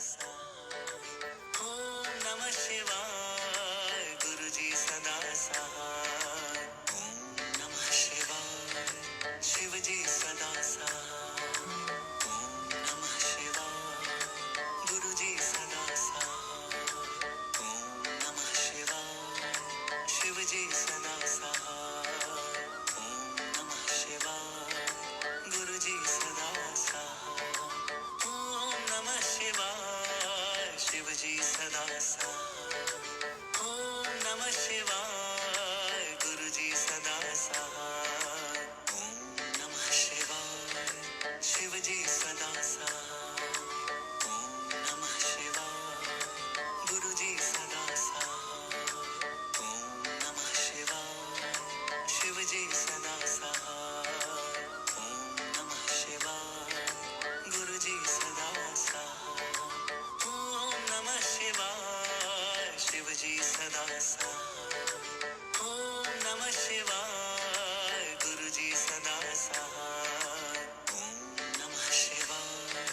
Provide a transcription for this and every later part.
सहाय। ओम नमः शिवाय गुरुजी सदा सहाय। ओम नमः शिवाय शिवजी सदा सहाय। ओम नमः शिवाय गुरुजी सदा सहाय। ओम नमः शिवाय शिवजी सदा सहाय। ओम नमः शिवाय गुरुजी सदा सहाय। ओम नमः शिवाय शिवजी सदा सहाय। ओम नमः शिवाय गुरुजी सदा सहाय। ओम नमः शिवाय शिवजी सदा सहाय। ओम नमः शिवाय गुरुजी सदा सहाय। ओम नमः शिवाय शिवजी सदा सहाय। ओम नमः शिवाय गुरुजी सदा सहाय। ओम नमः शिवाय शिवजी सदा सहाय। ओम नमः शिवाय गुरुजी सदा सहाय। ओम नमः शिवाय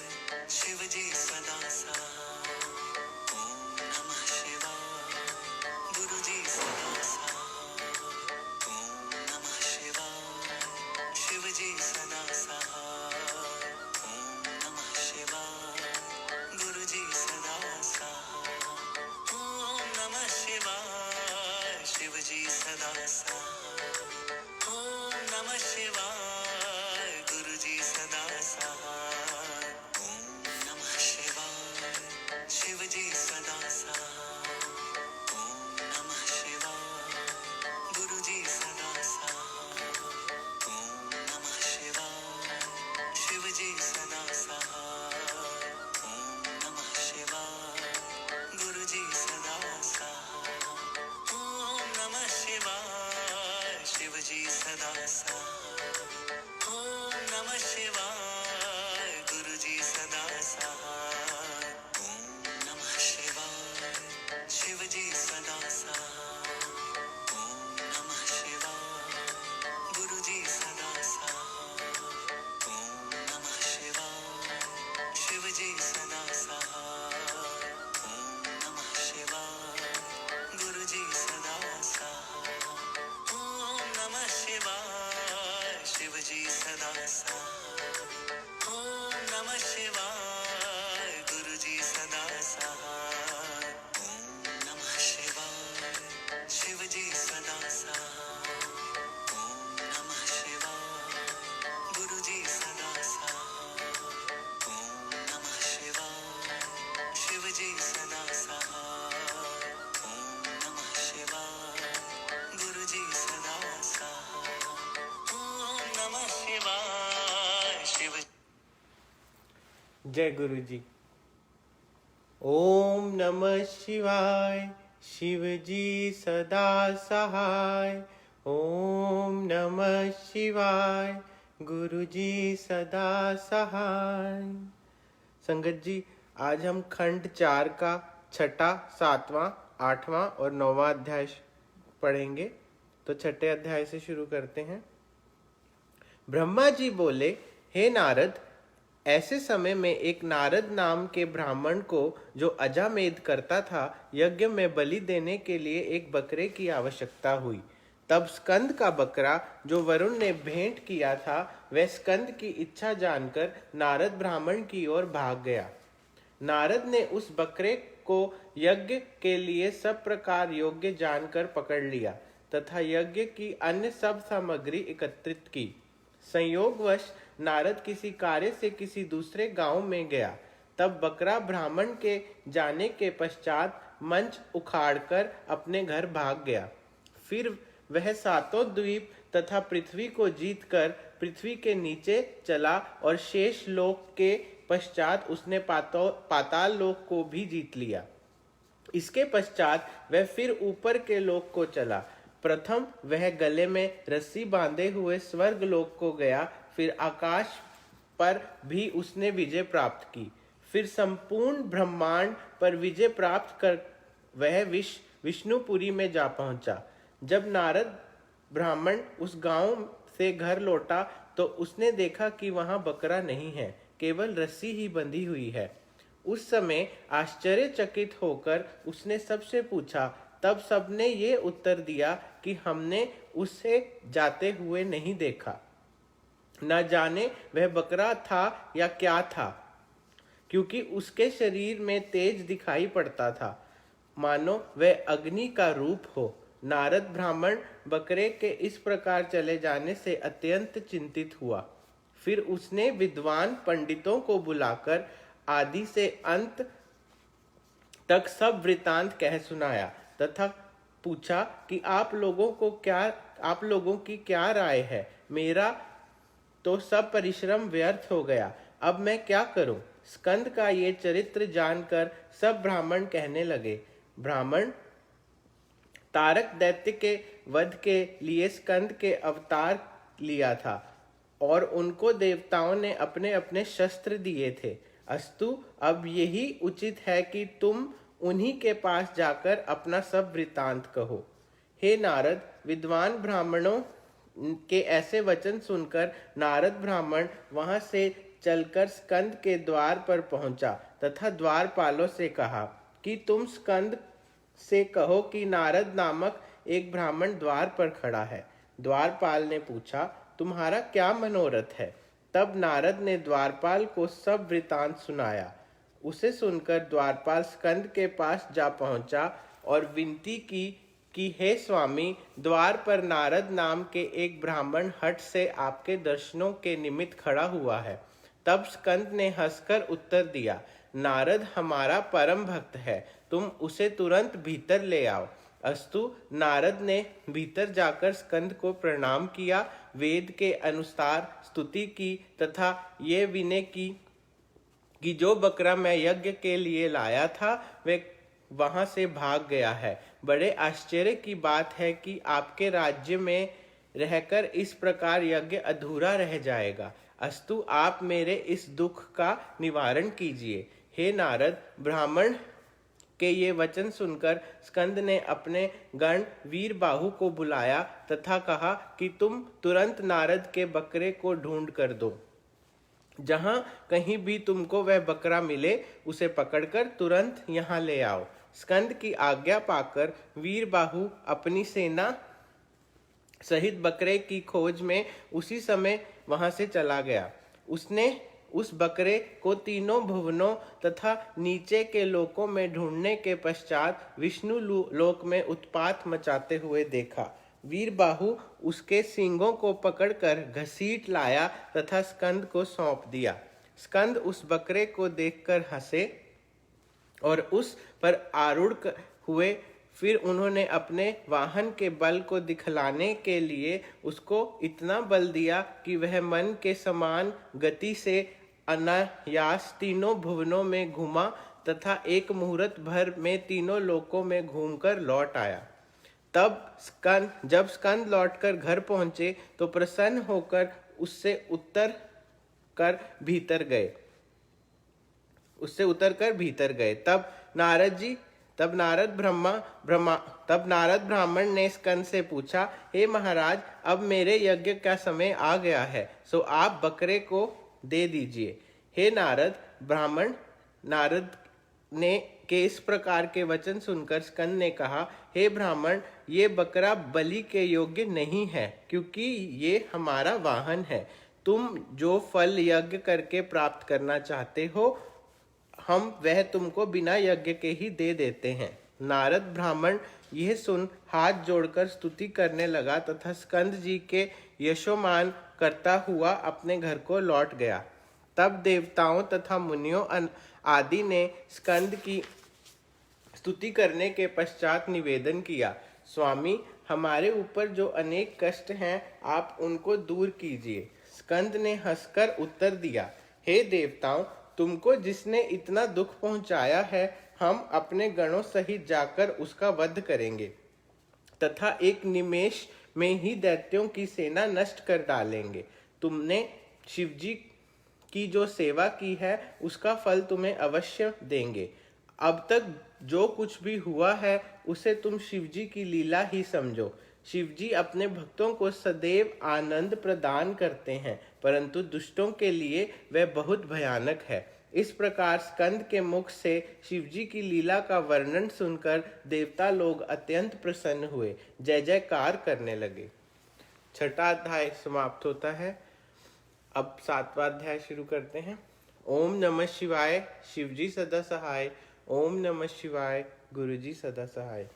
शिवजी सदा सहाय। ओम नमः शिवाय गुरुजी सदा सहाय। ओम नमः शिवाय शिवजी सदा सहाय। ओम नमः शिवाय गुरुजी सदा सहाय। ओम नमः शिवाय शिवजी सदा सहाय। ओम नमः शिवाय गुरुजी सदा सहाय। ओम नमः शिवाय शिवजी सदा सहाय। ओम नमः शिवाय गुरुजी सदा सहाय। ओम नमः शिवाय शिवजी सदा सहाय। ओम नमः शिवाय गुरुजी सदा सहाय। ओम नमः शिवाय शिवजी सदा सहाय। ओम नमः शिवाय गुरुजी सदा सहाय। ओम नमः शिवाय शिवजी सदा सहाय। ओम नमः शिवाय गुरुजी सदा सहाय। ओम नमः शिवाय शिवजी सदा सहाय। ओम नमः शिवाय गुरुजी सदा सहाय। ओम नमः शिवाय शिवजी सदा सहाय। ओम नमः शिवाय गुरुजी सदा सहाय। ओम नमः शिवाय शिवजी सदा सहाय। ओम नमः शिवाय गुरुजी सदा सहाय। ओम नमः शिवाय शिवजी सदा सहाय। ओम नमः शिवाय गुरुजी सदा सहाय। ओम नमः शिवाय शिव। जय गुरु जी। ओम नमः शिवाय शिव जी सदा सहाय। ओम नमः शिवाय गुरु जी सदा सहाय। संगत जी, आज हम खंड 4 का 6, 7वां, 8वां और 9वां अध्याय पढ़ेंगे। तो 6ठे अध्याय से शुरू करते हैं। ब्रह्मा जी बोले, हे नारद, ऐसे समय में एक नारद नाम के ब्राह्मण को, जो अजामेध करता था, यज्ञ में बलि देने के लिए एक बकरे की आवश्यकता हुई। तब स्कंद का बकरा, जो वरुण ने भेंट किया था, वह स्कंद की इच्छा जानकर नारद ब्राह्मण की ओर भाग गया। नारद ने उस बकरे को यज्ञ के लिए सब प्रकार योग्य जानकर पकड़ लिया तथा यज्ञ की अन्य सब सामग्री एकत्रित की। संयोगवश नारद किसी कार्य से किसी दूसरे गांव में गया। तब बकरा ब्राह्मण के जाने के पश्चात मंच उखाड़कर अपने घर भाग गया। फिर वह सातों द्वीप तथा पृथ्वी को जीतकर पृथ्वी के नीचे चला और शेष लोक के पश्चात उसने पाताल लोक को भी जीत लिया। इसके पश्चात वह फिर ऊपर के लोक को चला। प्रथम वह गले में रस्सी बांधे हुए स्वर्ग लोक को गया, फिर आकाश पर भी उसने विजय प्राप्त की। फिर संपूर्ण ब्रह्मांड पर विजय प्राप्त कर वह विष्णुपुरी में जा पहुंचा। जब नारद ब्राह्मण उस गांव से घर लौटा तो उसने देखा कि वहां बकरा नहीं है, केवल रस्सी ही बंधी हुई है। उस समय आश्चर्यचकित होकर उसने सबसे पूछा। तब सबने ये उत्तर दिया कि हमने उसे जाते हुए नहीं देखा। न जाने वह बकरा था या क्या था, क्योंकि उसके शरीर में तेज दिखाई पड़ता था, मानो वह अग्नि का रूप हो। नारद ब्राह्मण बकरे के इस प्रकार चले जाने से अत्यंत चिंतित हुआ। फिर उसने विद्वान पंडितों को बुलाकर आदि से अंत तक सब वृतांत कह सुनाया तथा पूछा कि आप लोगों की क्या राय है। मेरा तो सब परिश्रम व्यर्थ हो गया, अब मैं क्या करूं। स्कंद का ये चरित्र जानकर सब ब्राह्मण कहने लगे, ब्राह्मण तारक दैत्य के वध के लिए स्कंद के अवतार लिया था और उनको देवताओं ने अपने अपने शस्त्र दिए थे। अस्तु, अब यही उचित है कि तुम उन्हीं के पास जाकर अपना सब वृतांत कहो। हे नारद, विद्वान ब्राह्मणों के ऐसे वचन सुनकर नारद ब्राह्मण वहां से चलकर स्कंद के द्वार पर पहुंचा तथा द्वारपालों से कहा कि तुम स्कंद से कहो कि नारद नामक एक ब्राह्मण द्वार पर खड़ा है। द्वारपाल ने पूछा, तुम्हारा क्या मनोरथ है। तब नारद ने द्वारपाल को सब वृतांत सुनाया। उसे सुनकर द्वारपाल स्कंद के पास जा पहुंचा और विनती की कि हे स्वामी, द्वार पर नारद नाम के एक ब्राह्मण हठ से आपके दर्शनों के निमित्त खड़ा हुआ है। तब स्कंद ने हंसकर उत्तर दिया, नारद हमारा परम भक्त है, तुम उसे तुरंत भीतर ले आओ। अस्तु, नारद ने भीतर जाकर स्कंद को प्रणाम किया, वेद के अनुसार स्तुति की तथा ये विनय की कि जो बकरा मैं यज्ञ के लिए लाया था वह वहां से भाग गया है। बड़े आश्चर्य की बात है कि आपके राज्य में रहकर इस प्रकार यज्ञ अधूरा रह जाएगा। अस्तु, आप मेरे इस दुख का निवारण कीजिए। हे नारद, ब्राह्मण के ये वचन सुनकर स्कंद ने अपने गण वीरबाहु को बुलाया तथा कहा कि तुम तुरंत नारद के बकरे को ढूंढ कर दो। जहां कहीं भी तुमको वह बकरा मिले उसे पकड़कर तुरंत यहाँ ले आओ। स्कंद की आज्ञा पाकर वीरबाहु अपनी सेना सहित बकरे की खोज में उसी समय वहां से चला गया। उसने उस बकरे को तीनों भुवनों तथा नीचे के लोकों में ढूंढने के पश्चात विष्णु लोक में उत्पात मचाते हुए देखा। वीरबाहु उसके सींगों को पकड़कर घसीट लाया तथा स्कंद को सौंप दिया। स्कंद उस बकरे को देखकर हंसे और उस पर आरूढ़ हुए। फिर उन्होंने अपने वाहन के बल को दिखलाने के लिए उसको इतना बल दिया कि वह मन के समान गति से अनायास तीनों भुवनों में घूमा तथा एक मुहूर्त भर में तीनों लोकों में घूमकर लौट आया। जब स्कंद लौटकर घर पहुंचे तो प्रसन्न होकर उससे उतर कर भीतर गए। तब नारद ब्राह्मण ने स्कंद से पूछा, हे महाराज, अब मेरे यज्ञ का समय आ गया है, सो आप बकरे को दे दीजिए। हे नारद, ब्राह्मण नारद ने के इस प्रकार के वचन सुनकर स्कंद ने कहा, हे ब्राह्मण, ये बकरा बलि के योग्य नहीं है, क्योंकि ये हमारा वाहन है। तुम जो फल यज्ञ करके प्राप्त करना चाहते हो, हम वह तुमको बिना यज्ञ के ही दे देते हैं। नारद ब्राह्मण यह सुन हाथ जोड़कर स्तुति करने लगा तथा स्कंद जी के यशोमान करता हुआ अपने घर को लौट गया। तब देवताओं तथा मुनियों आदि ने स्कंद की स्तुति करने के पश्चात निवेदन किया, स्वामी, हमारे ऊपर जो अनेक कष्ट हैं, आप उनको दूर कीजिए। स्कंद ने हंसकर उत्तर दिया, हे देवताओं, तुमको जिसने इतना दुख पहुंचाया है, हम अपने गणों सहित जाकर उसका वध करेंगे तथा एक निमेष में ही दैत्यों की सेना नष्ट कर डालेंगे। तुमने शिवजी की जो सेवा की है उसका फल तुम्हें अवश्य देंगे। अब तक जो कुछ भी हुआ है उसे तुम शिवजी की लीला ही समझो। शिवजी अपने भक्तों को सदैव आनंद प्रदान करते हैं, परंतु दुष्टों के लिए वह बहुत भयानक है। इस प्रकार स्कंद के मुख से शिवजी की लीला का वर्णन सुनकर देवता लोग अत्यंत प्रसन्न हुए, जय जयकार करने लगे। छठा अध्याय समाप्त होता है। अब सातवां अध्याय शुरू करते हैं। ओम नमः शिवाय, शिवजी सदा सहाय। ओम नमः शिवाय, गुरुजी सदा सहाय।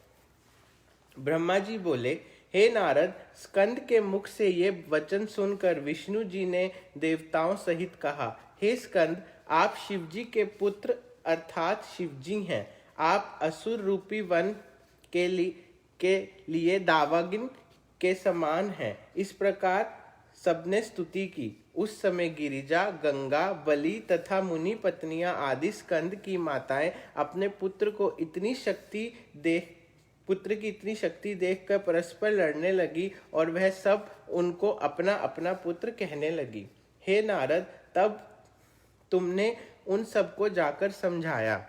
ब्रह्मा जी बोले, हे नारद, स्कंद के मुख से ये वचन सुनकर विष्णु जी ने देवताओं सहित कहा, हे स्कंद, आप शिवजी के पुत्र अर्थात शिवजी हैं। आप असुर रूपी वन के लिए दावागिन के समान हैं। इस प्रकार सबने स्तुति की। उस समय गिरिजा, गंगा, बलि तथा मुनि पत्नियां आदि स्कंद की माताएं अपने पुत्र की इतनी शक्ति देखकर परस्पर लड़ने लगी और वह सब उनको अपना अपना पुत्र कहने लगी। हे नारद, तब तुमने उन सबको जाकर समझाया।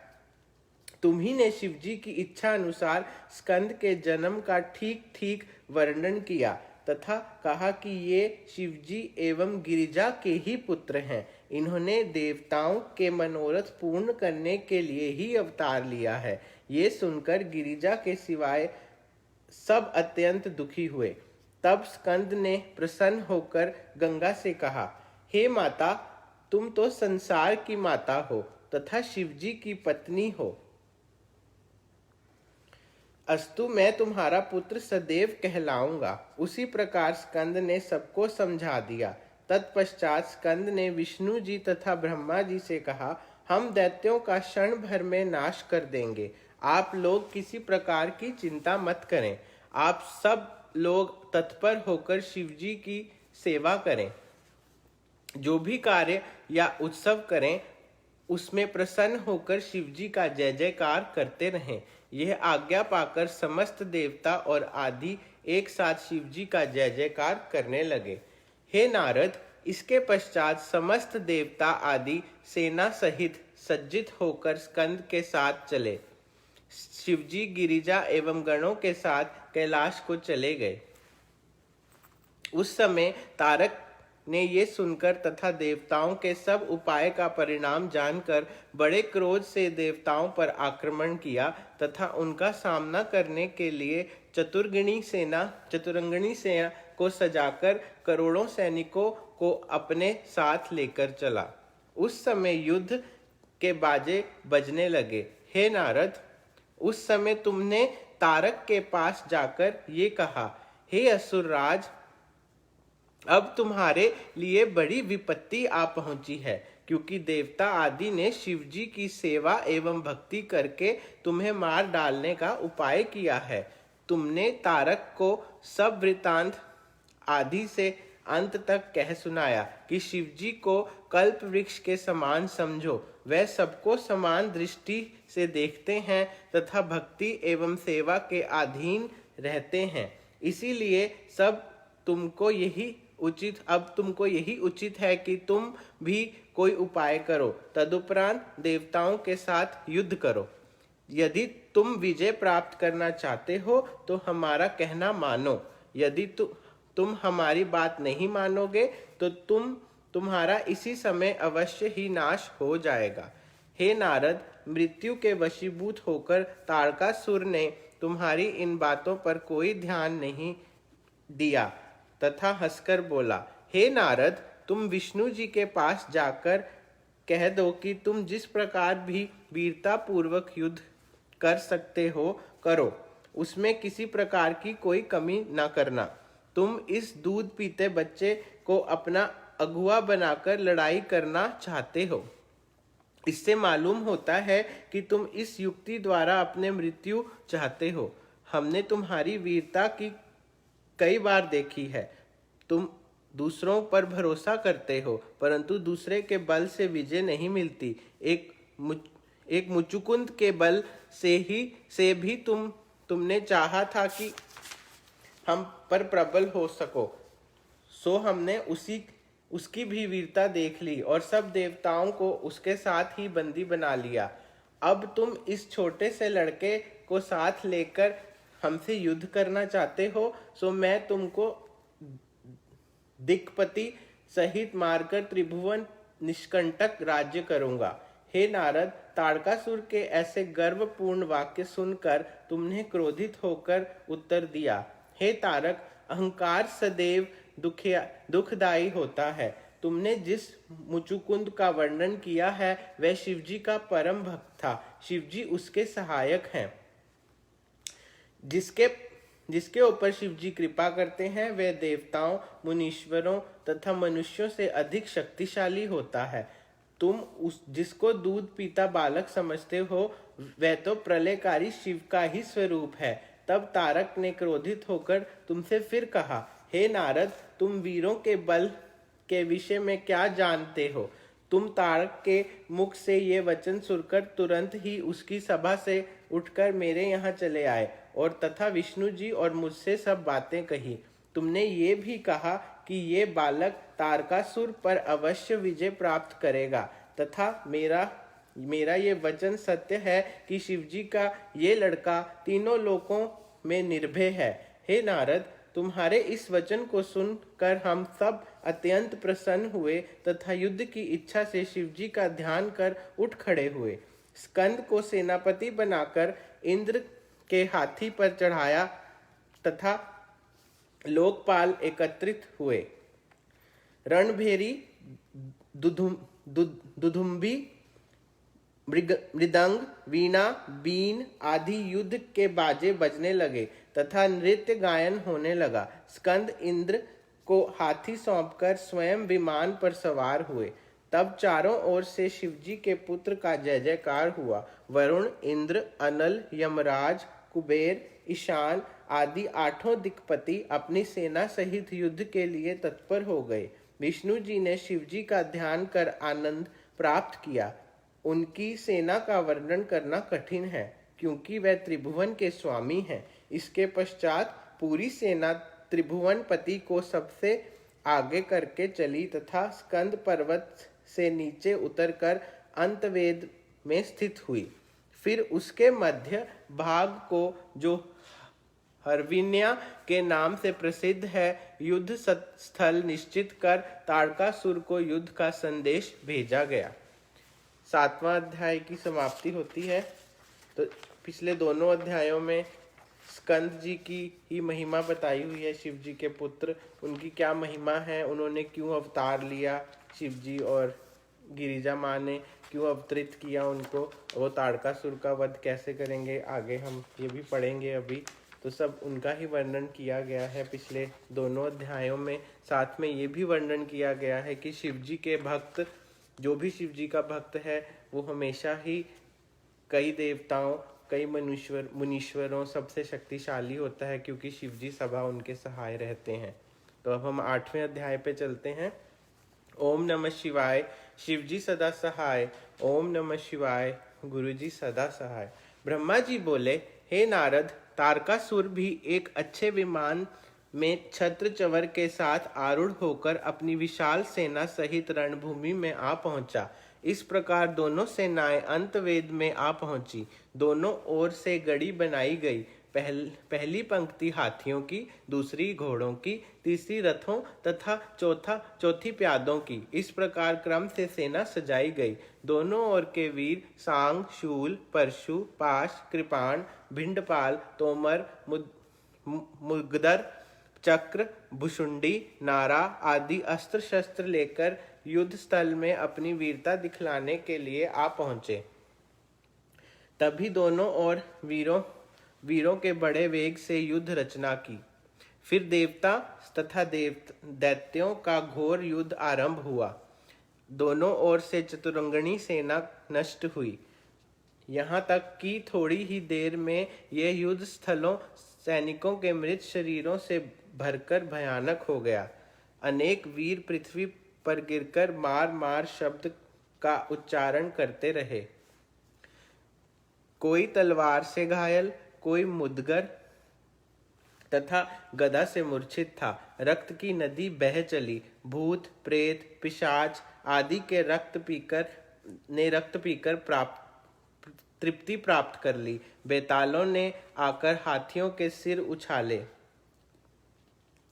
तुम्ही ने शिवजी की इच्छा अनुसार स्कंद के जन्म का ठीक ठीक वर्णन किया तथा कहा कि ये शिवजी एवं गिरिजा के ही पुत्र हैं। इन्होंने देवताओं के मनोरथ पूर्ण करने के लिए ही अवतार लिया है। ये सुनकर गिरिजा के सिवाय सब अत्यंत दुखी हुए। तब स्कंद ने प्रसन्न होकर गंगा से कहा, हे माता, तुम तो संसार की माता हो तथा शिवजी की पत्नी हो। अस्तु, मैं तुम्हारा पुत्र सदैव कहलाऊंगा। उसी प्रकार स्कंद ने सबको समझा दिया। तत्पश्चात स्कंद ने विष्णु जी तथा ब्रह्मा जी से कहा, हम दैत्यों का क्षण भर में नाश कर देंगे। आप लोग किसी प्रकार की चिंता मत करें। आप सब लोग तत्पर होकर शिवजी की सेवा करें। जो भी कार्य या उत्सव करें, उसमें प्रसन्न होकर शिवजी का जय जयकार करते रहें। यह आज्ञा पाकर समस्त देवता और आदि एक साथ शिवजी का जय जयकार करने लगे। हे नारद, इसके पश्चात समस्त देवता आदि सेना सहित सज्जित होकर स्कंद के साथ चले। शिवजी गिरिजा एवं गणों के साथ कैलाश को चले गए। उस समय तारक ने ये सुनकर तथा देवताओं के सब उपाय का परिणाम जानकर बड़े क्रोध से देवताओं पर आक्रमण किया तथा उनका सामना करने के लिए चतुरंगिणी सेना को सजाकर करोड़ों सैनिकों को अपने साथ लेकर चला। उस समय युद्ध के बाजे बजने लगे। हे नारद, उस समय तुमने तारक के पास जाकर ये कहा, हे असुरराज, अब तुम्हारे लिए बड़ी विपत्ति आ पहुंची है, क्योंकि देवता आदि ने शिवजी की सेवा एवं भक्ति करके तुम्हें मार डालने का उपाय किया है। तुमने तारक को सब वृतांत आदि से अंत तक कह सुनाया कि शिवजी को कल्प वृक्ष के समान समझो। वह सबको समान दृष्टि से देखते हैं तथा भक्ति एवं सेवा के अधीन रहते हैं। इसीलिए तुमको यही उचित है कि तुम भी कोई उपाय करो, तदुपरांत देवताओं के साथ युद्ध करो। यदि तुम विजय प्राप्त करना चाहते हो तो हमारा कहना मानो। यदि तुम हमारी बात नहीं मानोगे तो तुम्हारा इसी समय अवश्य ही नाश हो जाएगा। हे नारद, मृत्यु के वशीभूत होकर तारकासुर ने तुम्हारी इन बातों पर कोई ध्यान नहीं दिया तथा हंसकर बोला, हे नारद, तुम विष्णु जी के पास जाकर कह दो कि तुम जिस प्रकार भी वीरता पूर्वक युद्ध कर सकते हो करो, उसमें किसी प्रकार की कोई कमी न करना। तुम इस दूध पीते बच्चे को अपना अगुआ बनाकर लड़ाई करना चाहते हो। इससे मालूम होता है कि तुम इस युक्ति द्वारा अपने मृत्यु चाहते हो। हमने तुम्हारी वीरता की कई बार देखी है। तुम दूसरों पर भरोसा करते हो, परंतु दूसरे के बल से विजय नहीं मिलती। एक मुचुकुंद के बल से भी तुमने चाहा था कि हम पर प्रबल हो सको, सो हमने उसकी भी वीरता देख ली और सब देवताओं को उसके साथ ही बंदी बना लिया। अब तुम इस छोटे से लड़के को साथ लेकर हमसे युद्ध करना चाहते हो, सो मैं तुमको दिक्पति सहित मारकर त्रिभुवन निष्कंटक राज्य करूंगा। हे नारद, ताड़कासुर के ऐसे गर्वपूर्ण वाक्य सुनकर तुमने क्रोधित होकर उत्तर दिया, हे तारक, अहंकार सदैव दुखदायी होता है। तुमने जिस मुचुकुंद का वर्णन किया है वह शिवजी का परम भक्त था। शिवजी उसके सहायक हैं। जिसके ऊपर शिवजी कृपा करते हैं वह देवताओं, मुनीश्वरों तथा मनुष्यों से अधिक शक्तिशाली होता है। तुम जिसको दूध पीता बालक समझते हो वह तो प्रलयकारी शिव का ही स्वरूप है। तब तारक ने क्रोधित होकर तुमसे फिर कहा, हे नारद, तुम वीरों के बल के विषय में क्या जानते हो? तुम तारक के मुख से ये वचन सुनकर तुरंत ही उसकी सभा से उठकर मेरे यहाँ चले आए और तथा विष्णु जी और मुझसे सब बातें कही। तुमने ये भी कहा कि ये बालक तारकासुर पर अवश्य विजय प्राप्त करेगा तथा मेरा ये वचन सत्य है कि शिवजी का ये लड़का तीनों लोकों में निर्भय है। हे नारद, तुम्हारे इस वचन को सुनकर हम सब अत्यंत प्रसन्न हुए तथा युद्ध की इच्छा से शिवजी का ध्यान कर उठ खड़े हुए। स्कंद को सेनापति बनाकर इंद्र के हाथी पर चढ़ाया तथा लोकपाल एकत्रित हुए। रणभेरी, दुदुम्बी, मृदंग, वीणा, बीन आदि युद्ध के बाजे बजने लगे तथा नृत्य गायन होने लगा। स्कंद इंद्र को हाथी सौंपकर स्वयं विमान पर सवार हुए। तब चारों ओर से शिवजी के पुत्र का जय जयकार हुआ। वरुण, इंद्र, अनल, यमराज, कुबेर, ईशान आदि आठों दिक्पति अपनी सेना सहित युद्ध के लिए तत्पर हो गए। विष्णु जी ने शिवजी का ध्यान कर आनंद प्राप्त किया। उनकी सेना का वर्णन करना कठिन है क्योंकि वह त्रिभुवन के स्वामी हैं। इसके पश्चात पूरी सेना त्रिभुवनपति को सबसे आगे करके चली तथा स्कंद पर्वत से नीचे उतरकर अंतवेद में स्थित हुई। फिर उसके मध्य भाग को, जो हरविन्या के नाम से प्रसिद्ध है, युद्ध स्थल निश्चित कर ताड़कासुर को युद्ध का संदेश भेजा गया। 7वां अध्याय की समाप्ति होती है। तो पिछले दोनों अध्यायों में स्कंद जी की ही महिमा बताई हुई है। शिव जी के पुत्र, उनकी क्या महिमा है, उन्होंने क्यों अवतार लिया, शिव जी और गिरिजा माँ ने क्यों अवतरित किया उनको, वो ताड़कासुर का वध कैसे करेंगे, आगे हम ये भी पढ़ेंगे अभी। तो सब उनका ही वर्णन किया गया है पिछले दोनों अध्यायों में। साथ में ये भी वर्णन किया गया है कि शिव जी के भक्त, जो भी शिव जी का भक्त है वो हमेशा ही कई देवताओं, कई मुनीश्वरों सबसे शक्तिशाली होता है, क्योंकि शिव जी सदा उनके सहाय रहते हैं। तो अब हम 8वें अध्याय पे चलते हैं। ओम नमः शिवाय, शिव जी सदा सहाय। ओम नमः शिवाय, गुरु जी सदा सहाय। ब्रह्मा जी बोले, हे नारद, तारकासुर भी एक अच्छे विमान में छत्र चवर के साथ आरूढ़ होकर अपनी विशाल सेना सहित रणभूमि में आ पहुंचा। इस प्रकार दोनों सेनाएं अंतवेद में आ पहुंची। दोनों ओर से गढ़ी बनाई गई। पहली पंक्ति हाथियों की, दूसरी घोड़ों की, तीसरी रथों तथा चौथी प्यादों की। इस प्रकार क्रम से सेना सजाई गई। दोनों ओर के वीर सांग, शूल, परशु, पाश, कृपाण, भिंडपाल, तोमर, मुगदर, चक्र, भुशुंडी, नारा आदि अस्त्र शस्त्र लेकर युद्ध स्थल में अपनी वीरता दिखलाने के लिए आ पहुंचे। तभी दोनों ओर वीरों के बड़े वेग से युद्ध रचना की। फिर देवता तथा दैत्यों का घोर युद्ध आरंभ हुआ। दोनों ओर से चतुरंगनी सेना नष्ट हुई। यहाँ तक कि थोड़ी ही देर में ये युद्ध स्थलों सैनिकों के मृत शरीरों से भरकर भयानक हो गया। अनेक वीर पृथ्वी पर गिरकर मार मार शब्द का उच्चारण करते रहे। कोई तलवार से घायल, कोई मुदगर तथा गदा से मूर्छित था। रक्त की नदी बह चली। भूत, प्रेत, पिशाच आदि के रक्त पीकर तृप्ति प्राप्त कर ली। बेतालों ने आकर हाथियों के सिर उछाले।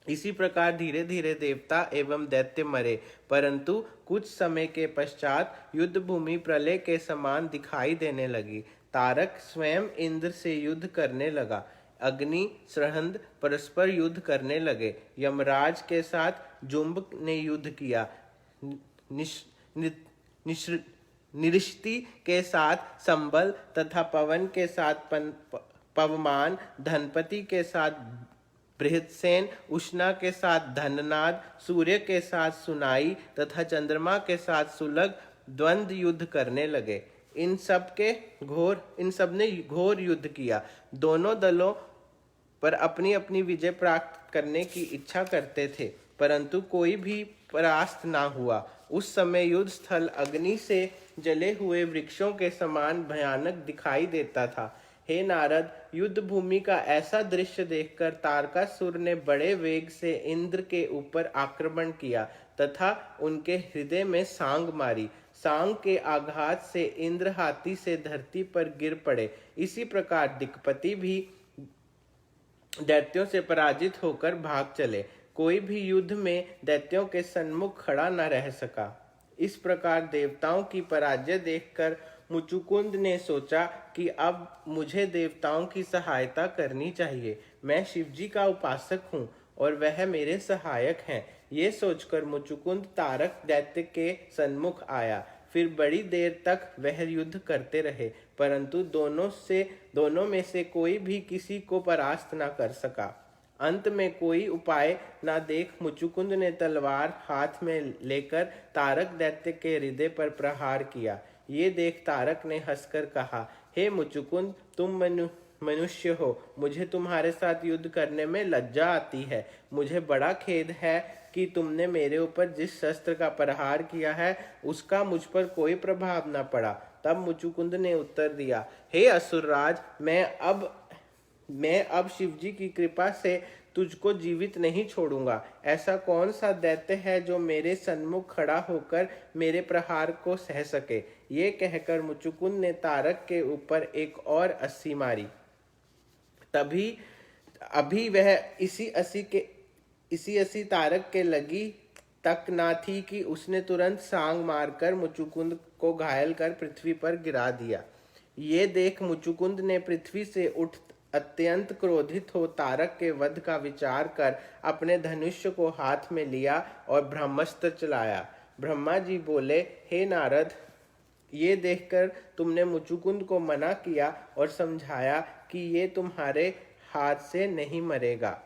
इसी प्रकार धीरे धीरे देवता एवं दैत्य मरे, परंतु कुछ समय के पश्चात युद्ध भूमि प्रलय के समान दिखाई देने लगी। तारक स्वयं इंद्र से युद्ध करने लगा। अग्नि सरहंद परस्पर युद्ध करने लगे। यमराज के साथ जुम्ब ने युद्ध किया। निऋष्टि के साथ संबल तथा पवन के साथ पवमान, धनपति के साथ बृहत्सेन, उष्णा के साथ धननाद, सूर्य के साथ सुनाई तथा चंद्रमा के साथ सुलग द्वंद्व युद्ध करने लगे। इन सब ने घोर युद्ध किया। दोनों दलों पर अपनी अपनी विजय प्राप्त करने की इच्छा करते थे, परंतु कोई भी परास्त ना हुआ। उस समय युद्ध स्थल अग्नि से जले हुए वृक्षों के समान भयानक दिखाई देता था। हे नारद, युद्ध भूमि का ऐसा दृश्य देखकर तारकासुर ने बड़े वेग से इंद्र के ऊपर आक्रमण किया तथा उनके हृदय में सांग मारी। सांग के आघात से इंद्र हाथी से धरती पर गिर पड़े। इसी प्रकार दिक्पति भी दैत्यों से पराजित होकर भाग चले। कोई भी युद्ध में दैत्यों के सन्मुख खड़ा न रह सका। इस प्रकार देवताओं की पराजय देखकर मुचुकुंद ने सोचा कि अब मुझे देवताओं की सहायता करनी चाहिए। मैं शिवजी का उपासक हूँ और वह मेरे सहायक हैं। ये सोचकर मुचुकुंद तारक दैत्य के सन्मुख आया। फिर बड़ी देर तक वह युद्ध करते रहे, परंतु दोनों में से कोई भी किसी को परास्त न कर सका। अंत में कोई उपाय न देख मुचुकुंद ने तलवार हाथ में लेकर तारक दैत्य के हृदय पर प्रहार किया। ये देख तारक ने हंसकर कहा, हे मुचुकुंद, तुम मनुष्य हो, मुझे तुम्हारे साथ युद्ध करने में लज्जा आती है। मुझे बड़ा खेद है कि तुमने मेरे ऊपर जिस शस्त्र का प्रहार किया है उसका मुझ पर कोई प्रभाव न पड़ा। तब मुचुकुंद ने उत्तर दिया, हे असुरराज, मैं अब शिवजी की कृपा से तुझको जीवित नहीं छोड़ूंगा। ऐसा कौन सा दैत्य है जो मेरे सन्मुख खड़ा होकर मेरे प्रहार को सह सके। ये कहकर मुचुकुंद ने तारक के ऊपर एक और अस्सी मारी। अभी वह इसी अस्सी तारक के लगी तक ना थी कि उसने तुरंत सांग मारकर मुचुकुंद को घायल कर पृथ्वी पर गिरा दिया। ये देख मुचुकुंद ने पृथ्वी से उठ अत्यंत क्रोधित हो तारक के वध का विचार कर अपने धनुष्य को हाथ में लिया और ब्रह्मास्त्र चलाया। ब्रह्मा जी बोले, हे नारद, ये देखकर तुमने मुचुकुंद को मना किया और समझाया कि ये तुम्हारे हाथ से नहीं मरेगा।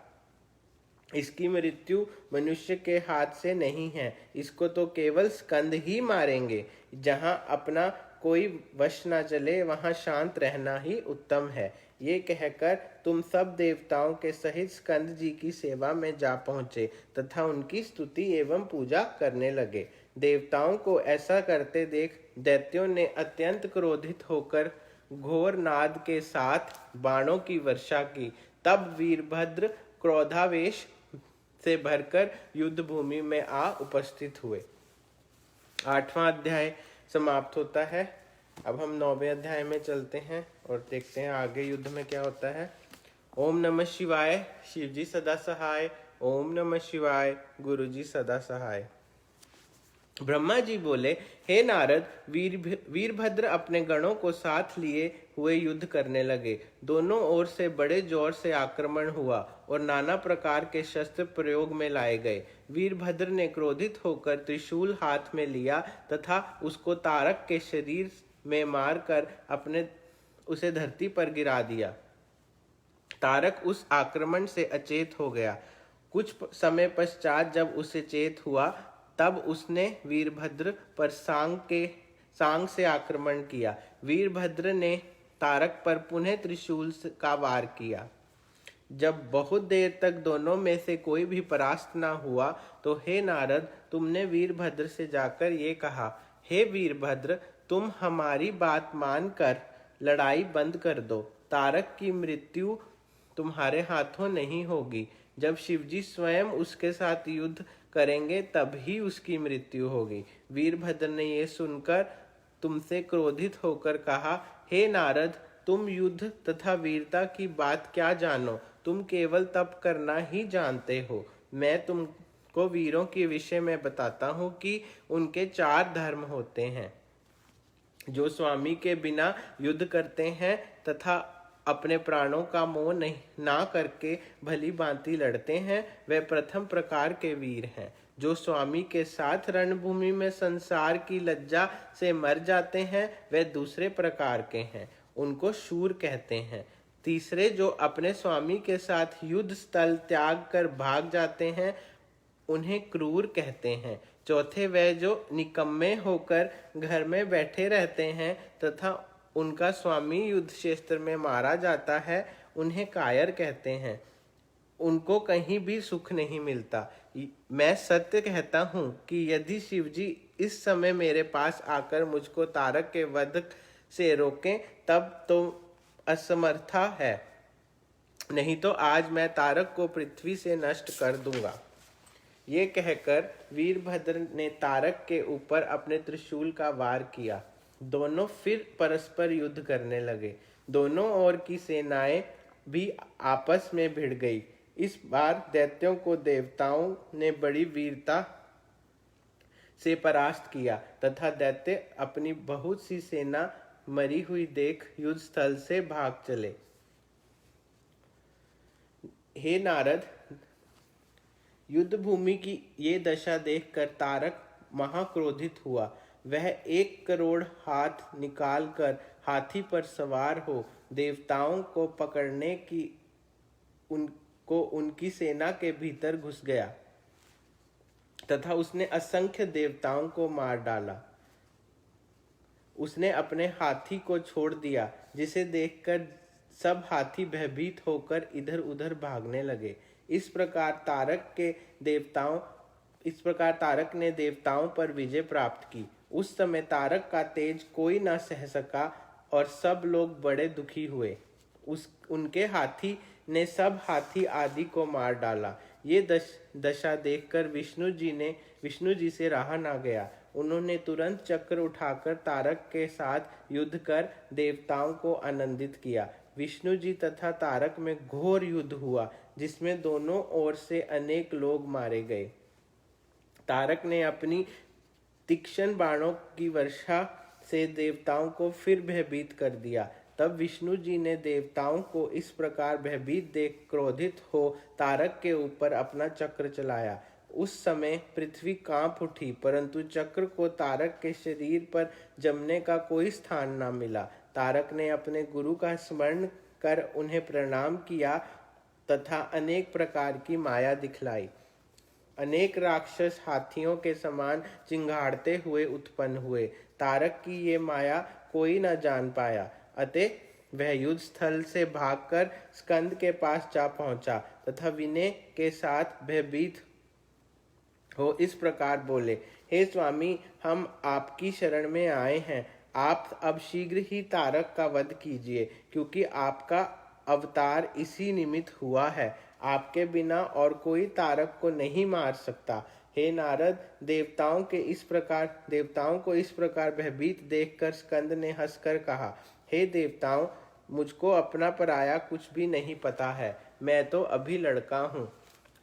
इसकी मृत्यु मनुष्य के हाथ से नहीं है। इसको तो केवल स्कंद ही मारेंगे। जहाँ अपना कोई वश न चले वहाँ शांत रहना ही उत्तम है। ये कहकर तुम सब देवताओं के सहित स्कंद जी की सेवा में जा पहुँचे तथा उनकी स्तुति एवं पूजा करने लगे। देवताओं को ऐसा करते देख दैत्यों ने अत्यंत क्रोधित होकर घोर नाद के साथ बाणों की वर्षा की। तब वीरभद्र क्रोधावेश से भरकर युद्ध भूमि में आ उपस्थित हुए। 8वां अध्याय समाप्त होता है। अब हम 9वें अध्याय में चलते हैं और देखते हैं आगे युद्ध में क्या होता है। ओम नमः शिवाय, शिवजी सदा सहाय। ओम नमः शिवाय, गुरुजी सदा सहाय। ब्रह्मा जी बोले, हे नारद, वीरभद्र अपने गणों को साथ लिए हुए युद्ध करने लगे। दोनों ओर से बड़े जोर से आक्रमण हुआ और नाना प्रकार के शस्त्र प्रयोग में लाए गए। वीरभद्र ने क्रोधित होकर त्रिशूल हाथ में लिया तथा उसको तारक के शरीर में मारकर उसे धरती पर गिरा दिया। तारक उस आक्रमण से अचेत हो गया। कुछ समय पश्चात जब उसे चेत हुआ तब उसने वीरभद्र पर सांग से आक्रमण किया। वीरभद्र ने तारक पर पुनः त्रिशूल का वार किया। जब बहुत देर तक दोनों में से कोई भी परास्त न हुआ तो हे नारद, तुमने वीरभद्र से जाकर ये कहा, हे वीरभद्र, तुम हमारी बात मानकर लड़ाई बंद कर दो। तारक की मृत्यु तुम्हारे हाथों नहीं होगी। जब शिवजी स्वयं उसके साथ युद्ध करेंगे तब ही उसकी मृत्यु होगी। वीरभद्र ने यह सुनकर तुमसे क्रोधित होकर कहा, हे नारद, तुम युद्ध तथा वीरता की बात क्या जानो। तुम केवल तप करना ही जानते हो। मैं तुमको वीरों के विषय में बताता हूँ कि उनके 4 धर्म होते हैं। जो स्वामी के बिना युद्ध करते हैं तथा अपने प्राणों का मोह नहीं ना करके भली भांति लड़ते हैं, वे प्रथम प्रकार के वीर हैं। जो स्वामी के साथ रणभूमि में संसार की लज्जा से मर जाते हैं, वे दूसरे प्रकार के हैं, उनको शूर कहते हैं। तीसरे, जो अपने स्वामी के साथ युद्ध स्थल त्याग कर भाग जाते हैं, उन्हें क्रूर कहते हैं। चौथे, वे जो निकम्मे होकर घर में बैठे रहते हैं तथा उनका स्वामी युद्ध क्षेत्र में मारा जाता है, उन्हें कायर कहते हैं। उनको कहीं भी सुख नहीं मिलता। मैं सत्य कहता हूँ कि यदि शिवजी इस समय मेरे पास आकर मुझको तारक के वध से रोकें, तब तो असमर्था है, नहीं तो आज मैं तारक को पृथ्वी से नष्ट कर दूंगा। ये कहकर वीरभद्र ने तारक के ऊपर अपने त्रिशूल का वार किया। दोनों फिर परस्पर युद्ध करने लगे। दोनों ओर की सेनाएं भी आपस में भिड़ गई। इस बार दैत्यों को देवताओं ने बड़ी वीरता से परास्त किया तथा दैत्य अपनी बहुत सी सेना मरी हुई देख युद्ध स्थल से भाग चले। हे नारद, युद्ध भूमि की ये दशा देखकर तारक महाक्रोधित हुआ। वह 1 करोड़ हाथ निकालकर हाथी पर सवार हो देवताओं को पकड़ने की उनकी सेना के भीतर घुस गया तथा उसने असंख्य देवताओं को मार डाला। उसने अपने हाथी को छोड़ दिया, जिसे देखकर सब हाथी भयभीत होकर इधर उधर भागने लगे। इस प्रकार तारक ने देवताओं पर विजय प्राप्त की। उस समय तारक का तेज कोई न सह सका और सब लोग बड़े दुखी हुए। उनके हाथी ने सब हाथी आदि को मार डाला। ये दशा देखकर विष्णु जी से रहा न गया। उन्होंने तुरंत चक्र उठाकर तारक के साथ युद्ध कर देवताओं को आनंदित किया। विष्णु जी तथा तारक में घोर युद्ध हुआ, जिसमें दोनों ओर से अनेक लोग मारे गए। तारक ने अपनी तीक्ष्ण बाणों की वर्षा से देवताओं को फिर भयभीत कर दिया। तब विष्णु जी ने देवताओं को इस प्रकार भयभीत देख क्रोधित हो तारक के ऊपर अपना चक्र चलाया। उस समय पृथ्वी कांप उठी, परंतु चक्र को तारक के शरीर पर जमने का कोई स्थान न मिला। तारक ने अपने गुरु का स्मरण कर उन्हें प्रणाम किया तथा अनेक प्रकार की माया दिखलाई। अनेक राक्षस हाथियों के समान चिंगाड़ते हुए उत्पन्न हुए। तारक की ये माया कोई न जान पाया, अतः वह युद्ध स्थल से भागकर स्कंद के पास जा पहुंचा तथा विनय के साथ भयभीत हो इस प्रकार बोले, हे स्वामी, हम आपकी शरण में आए हैं। आप अब शीघ्र ही तारक का वध कीजिए, क्योंकि आपका अवतार इसी निमित्त हुआ है। आपके बिना और कोई तारक को नहीं मार सकता। हे नारद, देवताओं को इस प्रकार भयभीत देखकर स्कंद ने हंसकर कहा, हे देवताओं, मुझको अपना पराया कुछ भी नहीं पता है। मैं तो अभी लड़का हूँ।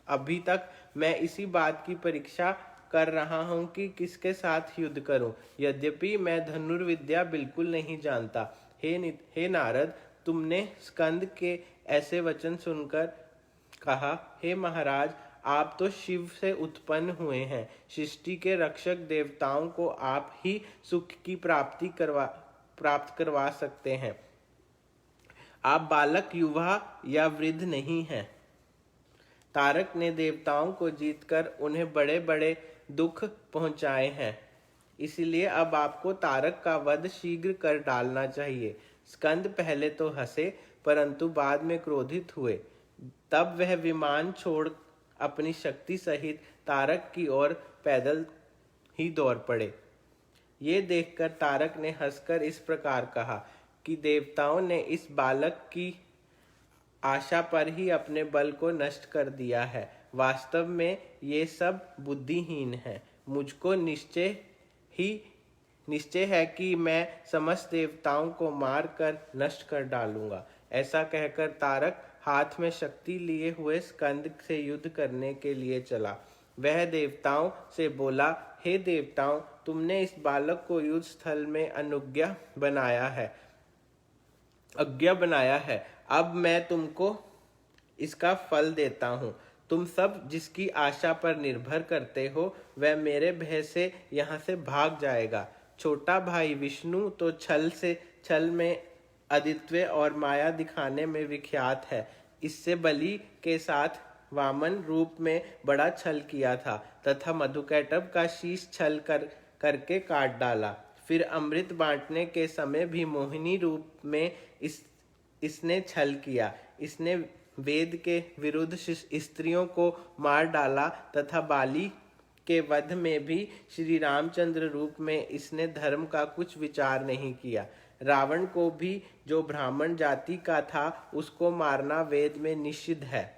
अभी तक मैं इसी बात की परीक्षा कर रहा हूँ कि किसके साथ युद्ध करूँ। यद्यपि मैं धनुर्विद्या बिल्कुल नहीं जानता। हे नारद, तुमने स्कंद के ऐसे वचन सुनकर कहा, हे महाराज, आप तो शिव से उत्पन्न हुए हैं। सृष्टि के रक्षक देवताओं को आप ही सुख की प्राप्त करवा सकते हैं। आप बालक, युवा या वृद्ध नहीं हैं। तारक ने देवताओं को जीतकर उन्हें बड़े बड़े दुख पहुंचाए हैं, इसलिए अब आपको तारक का वध शीघ्र कर डालना चाहिए। स्कंद पहले तो हंसे, परंतु बाद में क्रोधित हुए। तब वह विमान छोड़ अपनी शक्ति सहित तारक की ओर पैदल ही दौड़ पड़े। ये देखकर तारक ने हंसकर इस प्रकार कहा कि देवताओं ने इस बालक की आशा पर ही अपने बल को नष्ट कर दिया है। वास्तव में ये सब बुद्धिहीन है। मुझको निश्चय है कि मैं समस्त देवताओं को मार कर नष्ट कर डालूंगा। ऐसा कहकर तारक हाथ में शक्ति लिए हुए स्कंद से युद्ध करने के लिए चला। वह देवताओं से बोला, हे देवताओं, तुमने इस बालक को युद्ध स्थल में अज्ञा बनाया है। अब मैं तुमको इसका फल देता हूँ। तुम सब जिसकी आशा पर निर्भर करते हो, वह मेरे भय से यहाँ से भाग जाएगा। छोटा भाई विष्णु तो छल में अदित्य और माया दिखाने में विख्यात है। इससे बलि के साथ वामन रूप में बड़ा छल किया था तथा मधुकैटभ का शीश छल करके काट डाला। फिर अमृत बांटने के समय भी मोहिनी रूप में इसने छल किया। इसने वेद के विरुद्ध स्त्रियों को मार डाला तथा बाली के वध में भी श्री रामचंद्र रूप में इसने धर्म का कुछ विचार नहीं किया। रावण को भी, जो ब्राह्मण जाति का था, उसको मारना वेद में निषिद्ध है,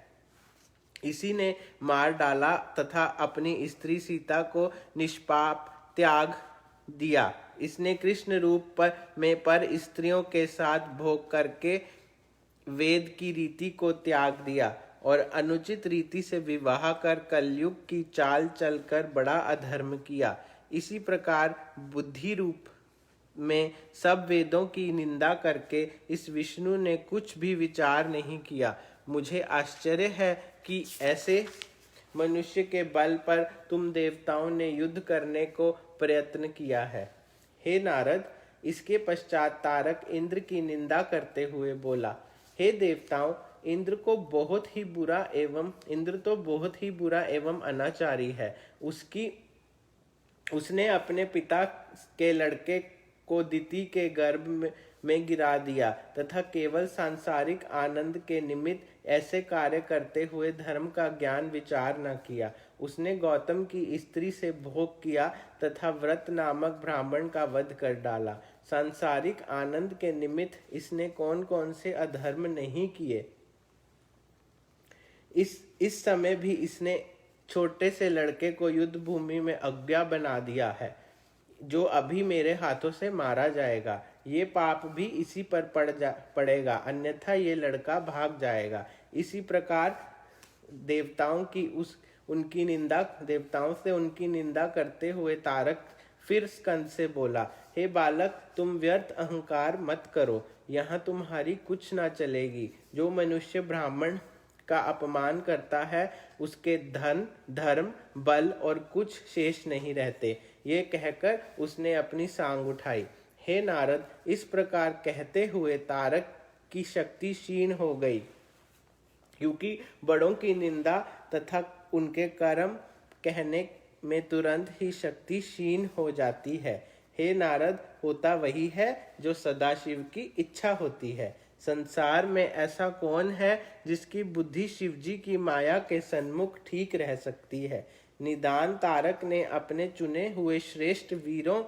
इसी ने मार डाला तथा अपनी स्त्री सीता को निष्पाप त्याग दिया। इसने कृष्ण रूप में पर स्त्रियों के साथ भोग करके वेद की रीति को त्याग दिया और अनुचित रीति से विवाह कर कलयुग की चाल चलकर बड़ा अधर्म किया। इसी प्रकार बुद्धि रूप में सब वेदों की निंदा करके इस विष्णु ने कुछ भी विचार नहीं किया। मुझे आश्चर्य है कि ऐसे मनुष्य के बल पर तुम देवताओं ने युद्ध करने को प्रयत्न किया है। हे नारद, इसके पश्चात तारक इंद्र की निंदा करते हुए बोला, हे देवताओं, इंद्र तो बहुत ही बुरा एवं अनाचारी है। उसने अपने पिता के लड़के को दिति के गर्भ में गिरा दिया तथा केवल सांसारिक आनंद के निमित्त ऐसे कार्य करते हुए धर्म का ज्ञान विचार न किया। उसने गौतम की स्त्री से भोग किया तथा व्रत नामक ब्राह्मण का वध कर डाला। सांसारिक आनंद के निमित्त इसने कौन कौन से अधर्म नहीं किए। इस समय भी इसने छोटे से लड़के को युद्ध भूमि में अज्ञा बना दिया है, जो अभी मेरे हाथों से मारा जाएगा। ये पाप भी इसी पर पड़ेगा, अन्यथा ये लड़का भाग जाएगा। इसी प्रकार देवताओं से उनकी निंदा करते हुए तारक फिर स्कंद से बोला, हे बालक, तुम व्यर्थ अहंकार मत करो, यहाँ तुम्हारी कुछ ना चलेगी। जो मनुष्य ब्राह्मण का अपमान करता है, उसके धन, धर्म, बल और कुछ शेष नहीं रहते। ये कहकर उसने अपनी सांग उठाई। हे नारद, इस प्रकार कहते हुए तारक की शक्ति क्षीण हो गई, क्योंकि बड़ों की निंदा तथा उनके कर्म कहने में तुरंत ही शक्ति क्षीण हो जाती है। हे नारद, होता वही है जो सदाशिव की इच्छा होती है। संसार में ऐसा कौन है जिसकी बुद्धि शिवजी की माया के सन्मुख ठीक रह सकती है। निदान तारक ने अपने चुने हुए श्रेष्ठ वीरों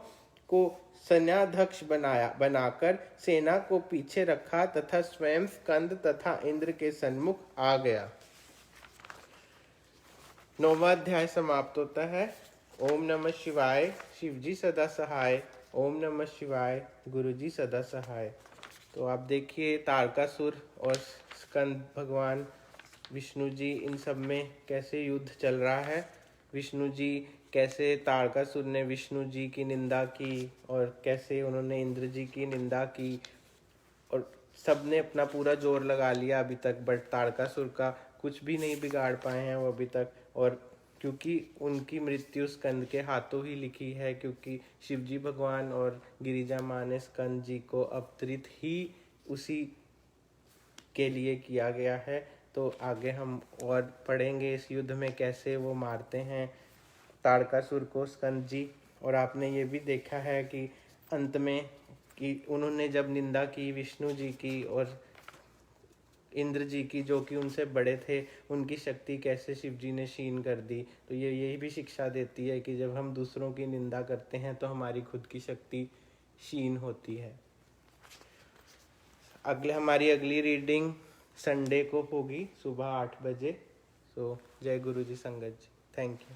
को सेनाध्यक्ष बनाकर सेना को पीछे रखा तथा स्वयं स्कंद तथा इंद्र के सन्मुख आ गया। 9वां अध्याय समाप्त होता है। ओम नमः शिवाय, शिवजी सदा सहाय। ओम नमः शिवाय, गुरुजी सदा सहाय। तो आप देखिए तारकासुर और स्कंद भगवान विष्णु जी, इन सब में कैसे युद्ध चल रहा है। विष्णु जी कैसे, तारकासुर ने विष्णु जी की निंदा की और कैसे उन्होंने इंद्र जी की निंदा की, और सबने अपना पूरा जोर लगा लिया अभी तक, बट तारकासुर का कुछ भी नहीं बिगाड़ पाए हैं वो अभी तक। और क्योंकि उनकी मृत्यु स्कंद के हाथों ही लिखी है, क्योंकि शिवजी भगवान और गिरिजा माँ ने स्कंद जी को अवतरित ही उसी के लिए किया गया है। तो आगे हम और पढ़ेंगे इस युद्ध में कैसे वो मारते हैं तारकासुर को स्कंद जी। और आपने ये भी देखा है कि अंत में कि उन्होंने जब निंदा की विष्णु जी की और इंद्र जी की, जो कि उनसे बड़े थे, उनकी शक्ति कैसे शिव जी ने क्षीण कर दी। तो ये यही भी शिक्षा देती है कि जब हम दूसरों की निंदा करते हैं तो हमारी खुद की शक्ति क्षीण होती है। हमारी अगली रीडिंग संडे को होगी सुबह 8 बजे। जय गुरु जी संगत जी। Thank you.